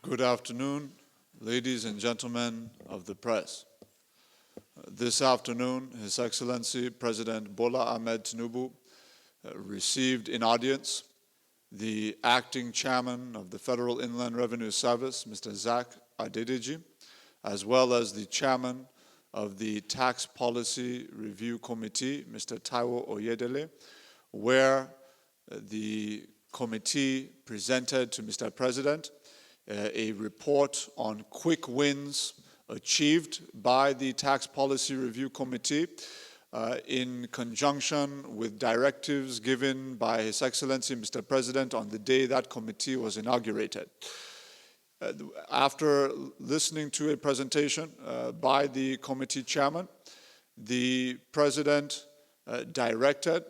Good afternoon, ladies and gentlemen of the press. This afternoon, His Excellency President Bola Ahmed Tinubu received in audience the acting chairman of the Federal Inland Revenue Service, Mr. Zach Adedeji, as well as the chairman of the Tax Policy Review Committee, Mr. Taiwo Oyedele, where the committee presented to Mr. President a report on quick wins achieved by the Tax Policy Review Committee in conjunction with directives given by His Excellency Mr. President on the day that committee was inaugurated. After listening to a presentation by the committee chairman, the President directed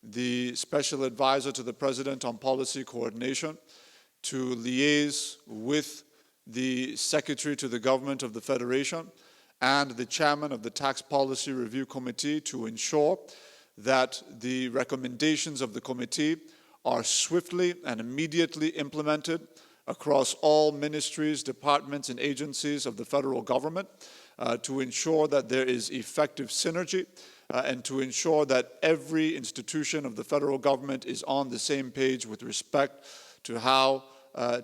the Special Advisor to the President on Policy Coordination to liaise with the Secretary to the Government of the Federation and the Chairman of the Tax Policy Review Committee to ensure that the recommendations of the committee are swiftly and immediately implemented across all ministries, departments, and agencies of the federal government to ensure that there is effective synergy and to ensure that every institution of the federal government is on the same page with respect to how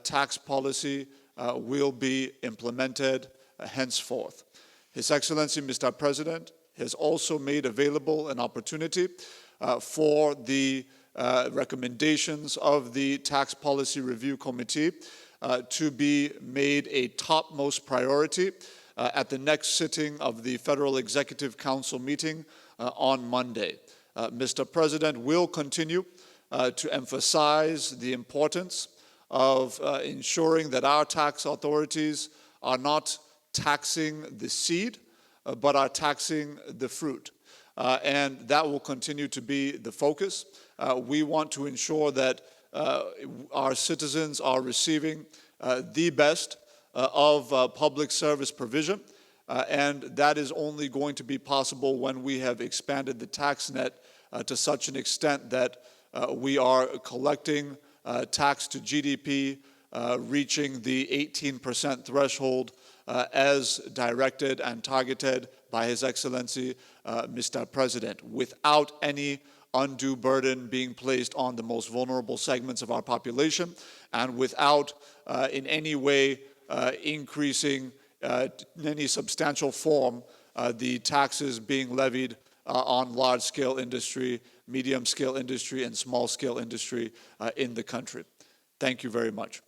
tax policy will be implemented henceforth. His Excellency Mr. President has also made available an opportunity for the recommendations of the Tax Policy Review Committee to be made a topmost priority at the next sitting of the Federal Executive Council meeting on Monday. Mr. President will continue to emphasize the importance of ensuring that our tax authorities are not taxing the seed, but are taxing the fruit. And that will continue to be the focus. We want to ensure that our citizens are receiving the best of public service provision, and that is only going to be possible when we have expanded the tax net to such an extent that we are collecting tax to GDP reaching the 18% threshold as directed and targeted by His Excellency Mr. President, without any undue burden being placed on the most vulnerable segments of our population, and without in any way increasing in any substantial form the taxes being levied on large-scale industry, medium-scale industry, and small-scale industry in the country. Thank you very much.